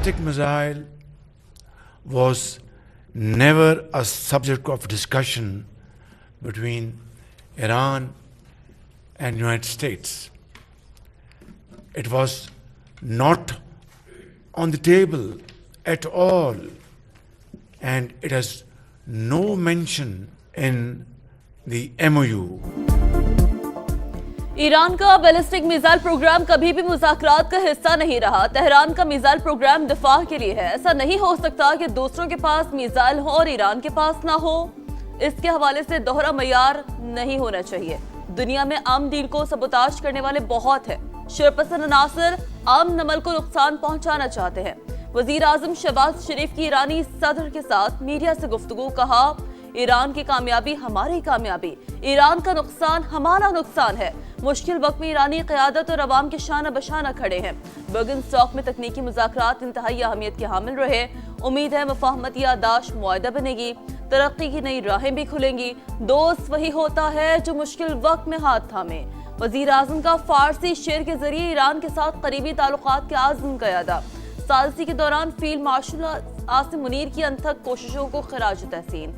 ballistic missile was never a subject of discussion between Iran and United States. It was not on the table at all, and it has no mention in the MOU. Iran का ballistic missile programme कभी भी मुज़ाकरात का हिस्सा नहीं रहा। Tehran का missile programme दिफा के लिए है। ऐसा नहीं हो सकता कि दूसरों के पास मिसाइल हो और ईरान के पास ना हो। इसके हवाले से दोहरा मयार नहीं होना चाहिए। दुनिया में अमन डील को सबोताज करने वाले बहुत हैं। शरपसंद अनासर अमन अमल को नुकसान पहुंचाना चाहते हैं। वजीर आजम शहबाज शरीफ की ईरानी सदर के साथ मीडिया से गुफ्तगू, कहा ईरान की कामयाबी हमारी कामयाबी, ईरान का नुकसान हमारा नुकसान है। मुश्किल वक्त में ईरानी क़यादत और अवाम के शाना बशाना खड़े हैं। बर्गन स्टॉक में तकनीकी मुज़ाकरात इंतहाई अहमियत के हामिल रहे। उम्मीद है मफाहमती यादाश्त मुआहदा बनेगी, तरक्की की नई राहें भी खुलेंगी। दोस्त वही होता है जो मुश्किल वक्त में हाथ थामे। वजीर आज़म का फारसी शेर के जरिए ईरान के साथ करीबी ताल्लुकात के आज़म का यादा। सालसी के दौरान फील्ड मार्शल आसिम मुनीर की अनथक कोशिशों को खराज तहसीन।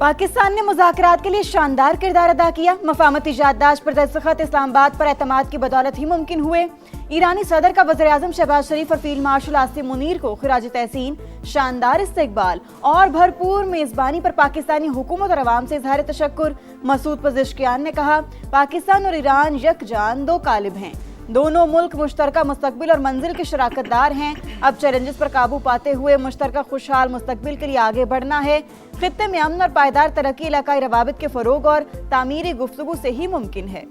पाकिस्तान ने मुज़ाकरात के लिए शानदार किरदार अदा किया। मफाहमती याददाश्त पर दस्तखत इस्लामाबाद पर एतमाद की बदौलत ही मुमकिन हुए। ईरानी सदर का वज़ीर आज़म शहबाज शरीफ और फील्ड मार्शल आसिम मुनीर को खिराज तहसीन, शानदार इस्तकबाल और भरपूर मेज़बानी पर पाकिस्तानी हुकूमत और अवाम से इज़हार तशक्कुर। मसूद पज़ेश्कियान ने कहा, पाकिस्तान और ईरान यकजान दो कालिब हैं। दोनों मुल्क मुश्तरका मुस्तकबिल और मंजिल के शराकतदार हैं। अब चैलेंजेस पर काबू पाते हुए मुश्तरका खुशहाल मुस्तकबिल के लिए आगे बढ़ना है। खित्ते में अमन और पायदार तरक्की इलाकाई रवाबित के फ़रोग और तामीरी गुफ्तगू से ही मुमकिन है।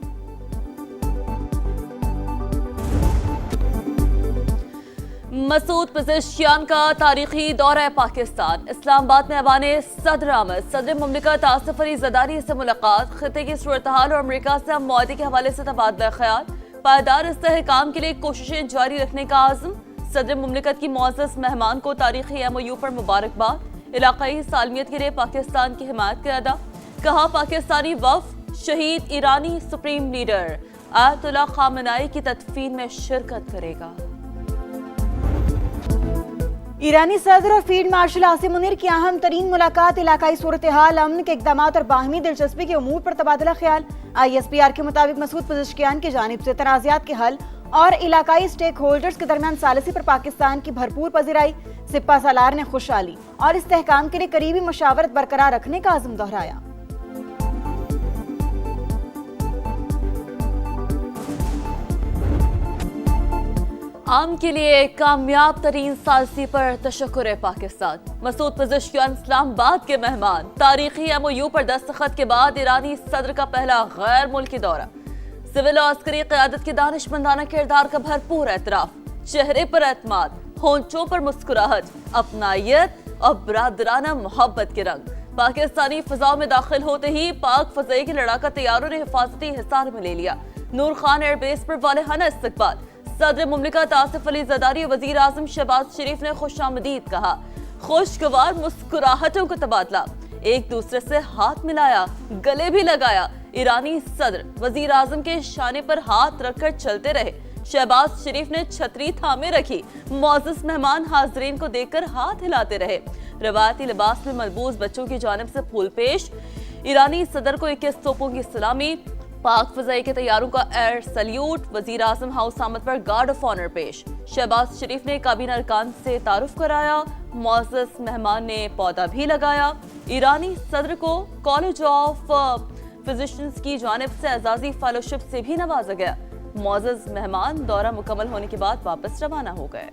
मसूद पज़ेश्कियान का तारीखी दौरा पाकिस्तान। इस्लामाबाद में ऐवान सदर आमद, सदर मुमलिकत आसिफ अली ज़रदारी से मुलाकात। खित्ते की सूरत हाल और अमरीका से मुआहदे के हवाले से तबादला ख्याल। पायदार इस्तेहकाम के लिए कोशिशें जारी रखने का आज़म। सदर मुमलिकत की मुअज़्ज़ज़ मेहमान को तारीखी MOU पर मुबारकबाद। इलाकाई सालमियत के लिए पाकिस्तान की हिमायत का अदा। कहा, पाकिस्तानी वफ़द शहीद ईरानी सुप्रीम लीडर आयतुल्लाह ख़ामेनी की तदफीन में शिरकत करेगा। ईरानी सदर और फील्ड मार्शल आसिम मुनीर की अहम तरीन मुलाकात। इलाकाई सूरत हाल, अमन के इक़दाम और बाहमी दिलचस्पी के उमूर पर तबादला ख्याल। ISPR के मुताबिक मसूद पज़ेश्कियान की जानिब से तनाज़ात के हल और इलाकाई स्टेक होल्डर्स के दरमियान सालिसी पर पाकिस्तान की भरपूर पज़ीराई। सिपा सालार ने खुशहाली और इस्तेहकाम के लिए करीबी मशावरत बरकरार रखने का आज़म दोहराया। आम के लिए कामयाब तरीन सालसी पर तशक्कुर है पाकिस्तान। मसूद पज़ेश्कियान इस्लामाबाद के मेहमान। तारीखी MOU पर दस्तखत के बाद ईरानी सदर का पहला गैर मुल्की दौरा। सिविल और अस्करी क़यादत के दानिशमंदाना किरदार का भरपूर एतराफ। चेहरे पर एतमाद, होंठों पर मुस्कुराहट, अपनायत और बरादराना मोहब्बत के रंग। पाकिस्तानी फ़ज़ाओं में दाखिल होते ही पाक फ़ज़ाई के लड़ाका तैयारों ने हिफाजती हिसार में ले लिया। नूर खान एयरबेस पर वालेहाना इस्तकबाल। सदर मुमलिकत आसिफ अली ज़रदारी, वज़ीर आज़म शहबाज शरीफ ने खुशामदीद कहा। खुशगवार मुस्कुराहटों का तबादला। एक दूसरे से हाथ मिलाया, गले भी लगाया। ईरानी सदर वज़ीर आज़म के शाने पर हाथ रखकर चलते रहे। शहबाज शरीफ ने छतरी थामे रखी। मुअज़्ज़ज़ मेहमान हाज़रीन को देखकर हाथ हिलाते रहे। रवायती लिबास में मलबूस बच्चों की जानिब से फूल पेश। ईरानी सदर को 21 तोपों की सलामी। पाक फ़ज़ाई के तैयारों का एयर सल्यूट। वज़ीर आज़म हाउस आमद पर गार्ड ऑफ ऑनर पेश। शहबाज शरीफ ने काबीना अरकान से तारुफ कराया। मुअज़्ज़ज़ मेहमान ने पौधा भी लगाया। ईरानी सदर को कॉलेज ऑफ फिजिशियंस की जानिब से एजाज़ी फेलोशिप से भी नवाजा गया। मुअज़्ज़ज़ मेहमान दौरा मुकम्मल होने के बाद वापस रवाना हो गए।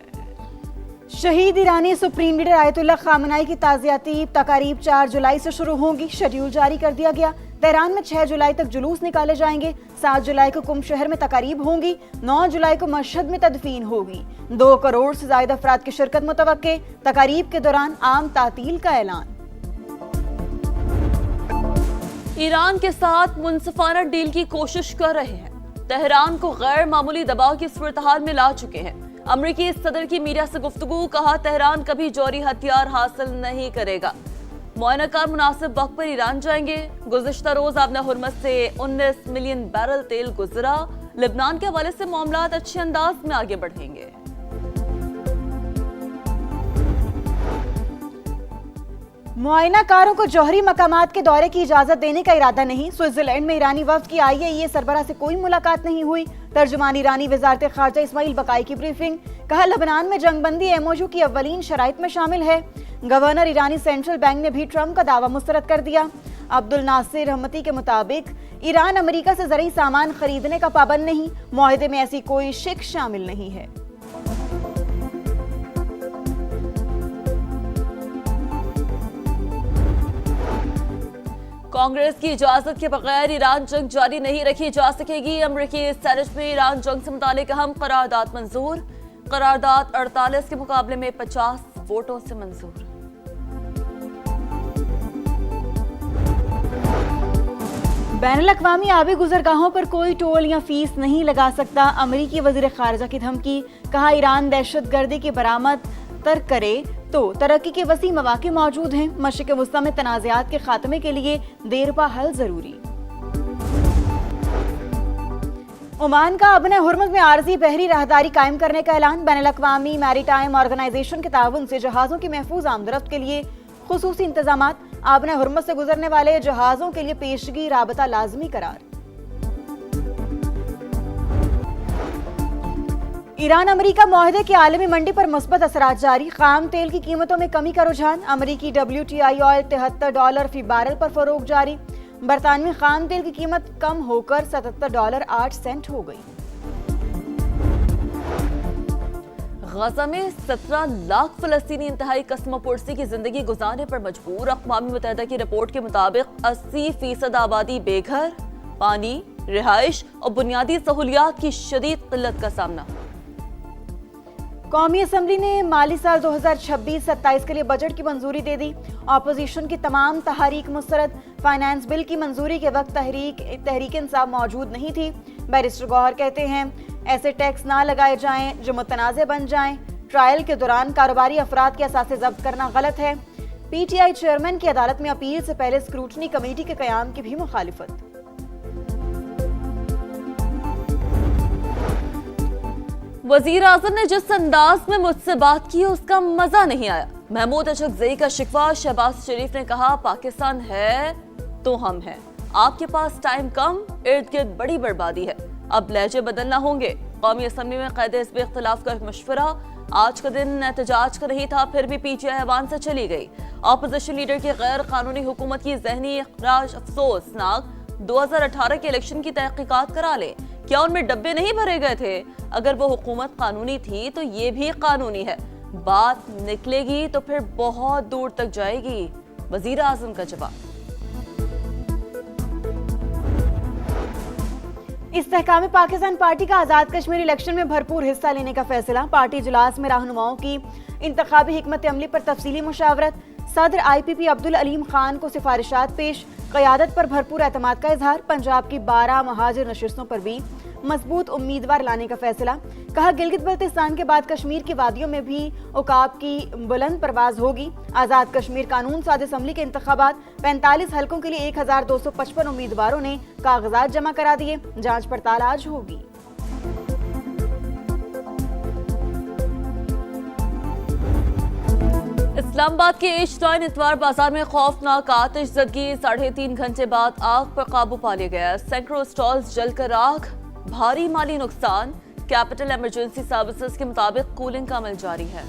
शहीद ईरानी सुप्रीम लीडर आयतुल्लाह ख़ामेनी की ताज़ियाती तकारीब 4 जुलाई से शुरू होंगी। शेड्यूल जारी कर दिया गया। तेहरान में 6 जुलाई तक जुलूस निकाले जाएंगे। 7 जुलाई को कुम शहर में तकारीब होंगी। 9 जुलाई को मशहद में तदफीन होगी। 2 करोड़ से ज्यादा अफराद की शिरकत मुतवक्के। तकारीब के दौरान आम तातील का ऐलान। ईरान के साथ मुनसिफाना डील की कोशिश कर रहे हैं। तेहरान को गैर मामूली दबाव की सूरत-हाल में ला चुके हैं। अमरीकी सदर की मीडिया से गुफ्तगू, कहा तेहरान कभी जौहरी हथियार हासिल नहीं करेगा। मुआयनाकार मुनासिब वक्त पर ईरान जाएंगे। गुज़िश्ता रोज आबना हुर्मस से 19 मिलियन बैरल तेल गुजरा। लेबनान के हवाले से मामलात अच्छे अंदाज में आगे बढ़ेंगे। मुआयनाकारों को जौहरी मकामात के दौरे की इजाजत देने का इरादा नहीं। स्विट्जरलैंड में ईरानी वफ्द की IAEA सरबराह से कोई मुलाकात नहीं हुई। तर्जुमान ईरानी वजारत खारजा इस्माइल बकाई की ब्रीफिंग, कहा लबनान में जंगबंदी MOU की अव्वलीन शराइत में शामिल है। गवर्नर ईरानी सेंट्रल बैंक ने भी ट्रंप का दावा मुस्तरद कर दिया। अब्दुल नासिर रहमती के मुताबिक ईरान अमेरिका से ज़रूरी सामान खरीदने का पाबंद नहीं। मुआहदे में ऐसी कोई शिक शामिल नहीं है। कांग्रेस की इजाजत के बगैर ईरान जंग जारी नहीं रखी जा सकेगी। अमरीकी सेनेट में ईरान जंग से मुतालिक अहम करारदाद मंजूर। करारदाद 48 के मुकाबले में 50 वोटों से मंजूर। बैनुल-अक़वामी आबी गुजरगाहों पर कोई टोल या फीस नहीं लगा सकता। अमरीकी वज़ीर ख़ारिजा की धमकी, कहा ईरान दहशतगर्दी की बरामद तर्क करे तो तरक्की के वसी मौके मौजूद हैं। मशरिक़ वुस्ता में तनाज़ात के खात्मे के लिए देरपा हल जरूरी। ओमान का अबना हुर्मुज़ में आर्जी बहरी राहदारी कायम करने का ऐलान। बैनुल-अक़वामी मैरीटाइम ऑर्गेनाइजेशन के ताउन से जहाज़ों की महफूज आमदरफ्त के लिए खुसूसी इंतजामात। आबना हुर्मुज़ से गुजरने वाले जहाज़ों के लिए पेशगी राबता लाजमी करार। ईरान अमेरिका मुआहदे की आलमी मंडी पर मुस्बत असरात जारी। खाम तेल की कीमतों में कमी का रुझान। अमेरिकी WTI ऑयल $73 फी बैरल पर फरोख्त जारी। बरतानवी खाम तेल की कीमत कम होकर $77.08 हो गई। गजा में 17 लाख फलस्तीनी इंतहाई कस्मोपुरसी की जिंदगी गुजारने पर मजबूर। अक़वाम मुत्तहिदा की रिपोर्ट के मुताबिक 80% आबादी बेघर, पानी, रिहाइश और बुनियादी सहूलियात की शदीद किल्लत का सामना। कौमी असम्बली ने माली साल 2026-27 के लिए बजट की मंजूरी दे दी। अपोजिशन की तमाम तहरीक मुस्तरद। फाइनेंस बिल की मंजूरी के वक्त तहरीक इंसाफ मौजूद नहीं थी। बैरिस्टर गौहर कहते हैं ऐसे टैक्स ना लगाए जाएं जो मुतनाज़ बन जाएं। ट्रायल के दौरान कारोबारी अफराद के असासे जब्त करना गलत है। PTI चेयरमैन की अदालत में अपील से पहले स्क्रूटनी कमेटी के क़याम की भी मुखालिफत। वजीर आजम ने जिस अंदाज में मुझसे बात की उसका मजा नहीं आया। महमूद अशरफजई का शिकवा। शहबाज शरीफ ने कहा पाकिस्तान है तो हम हैं, आपके पास टाइम कम, इर्द गिर्द बड़ी बर्बादी है, अब लहजे बदलना होंगे। कौमी असम्बली में क़ैद-ए-हिज़्ब इख्तिलाफ का मशवरा। आज का दिन एहतजाज का नहीं था, फिर भी PTI ऐवान से चली गई। अपोजिशन लीडर की गैर कानूनी हुकूमत की जहनी इखराज अफसोसनाक। 2018 के इलेक्शन की तहकीकात करा लें, क्या उनमें डब्बे नहीं भरे गए थे? अगर वो हुकूमत कानूनी थी तो ये भी कानूनी है। बात निकलेगी तो फिर बहुत दूर तक जाएगी। वजीर आजम का जवाब। इस्तेहकाम पाकिस्तान पार्टी का आज़ाद कश्मीर इलेक्शन में भरपूर हिस्सा लेने का फैसला। पार्टी इजलास में रहनुमाओं की इंतखाबी हिकमत अमली पर तफसीली मुशावरत। सदर IPP अब्दुल अलीम खान को सिफारिशात पेश। क़यादत पर भरपूर एतमाद का इजहार। पंजाब की 12 महाजिर नशिस्तों पर भी मजबूत उम्मीदवार लाने का फैसला। कहा गिलगित बल्तिस्तान के बाद कश्मीर की वादियों में भी औकाब की बुलंद परवाज होगी। आज़ाद कश्मीर कानून साज असम्बली के इंतखाबात। 45 हलकों के लिए 1255 उम्मीदवारों ने कागजात जमा करा दिए। जांच पड़ताल आज होगी। इस्लामाबाद के H9 इतवार बाजार में खौफनाक आतिशज़दगी। 3.5 घंटे बाद आग पर काबू पा लिया गया। सैकड़ों स्टॉल्स जलकर राख। भारी माली नुकसान। कैपिटल इमरजेंसी सर्विसेज के मुताबिक कूलिंग का अमल जारी है।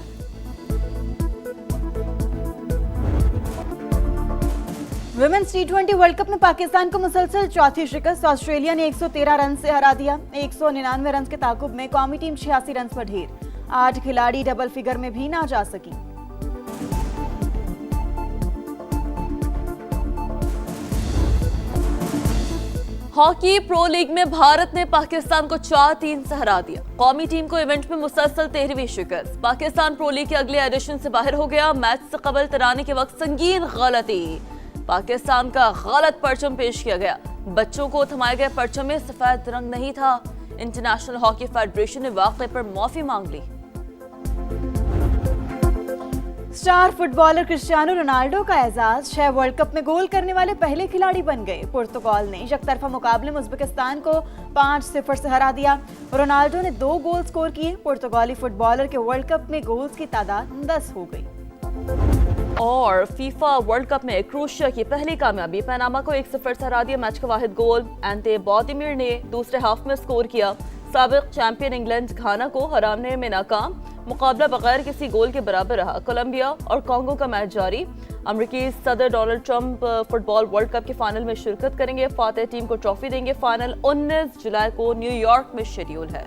विमेंस T20 वर्ल्ड कप में पाकिस्तान को मुसलसल चौथी शिकस्त। ऑस्ट्रेलिया ने 113 रन से हरा दिया। 199 रन के ताकुब में कौमी टीम 86 रन पर ढेर। 8 खिलाड़ी डबल फिगर में भी ना जा सकी। हॉकी प्रो लीग में भारत ने पाकिस्तान को 4-3 से हरा दिया। कौमी टीम को इवेंट में मुसलसल 13वीं शिकस्त। पाकिस्तान प्रो लीग के अगले एडिशन से बाहर हो गया। मैच से कबल तराने के वक्त संगीन गलती, पाकिस्तान का गलत परचम पेश किया गया। बच्चों को थमाए गए परचम में सफेद रंग नहीं था। इंटरनेशनल हॉकी फेडरेशन ने वाकये पर माफी मांग ली। स्टार फुटबॉलर क्रिस्टियानो रोनाल्डो का एजाज 6 वर्ल्ड कप में गोल करने वाले पहले खिलाड़ी बन गए। पुर्तगाल ने यकतरफा मुकाबले में उज्बेकिस्तान को 5-0 से हरा दिया। रोनाल्डो ने 2 गोल स्कोर किए। पुर्तगाली फुटबॉलर के वर्ल्ड कप में गोल्स की तादाद 10 हो गई। और फीफा वर्ल्ड कप में क्रोएशिया की पहली कामयाबी, पनामा को 1-0 से हरा दिया। मैच का वाहिद गोल एंटे बॉदिमिर ने दूसरे हाफ में स्कोर किया। साबिक चैंपियन इंग्लैंड घाना को हराने में नाकाम। मुकाबला बगैर किसी गोल के बराबर रहा। कोलंबिया और कांगो का मैच जारी। अमेरिकी सदर Donald Trump football world cup के फाइनल में शिरकत करेंगे। फातेह टीम को ट्रॉफी देंगे। फाइनल 19 जुलाई को न्यूयॉर्क में शेड्यूल है।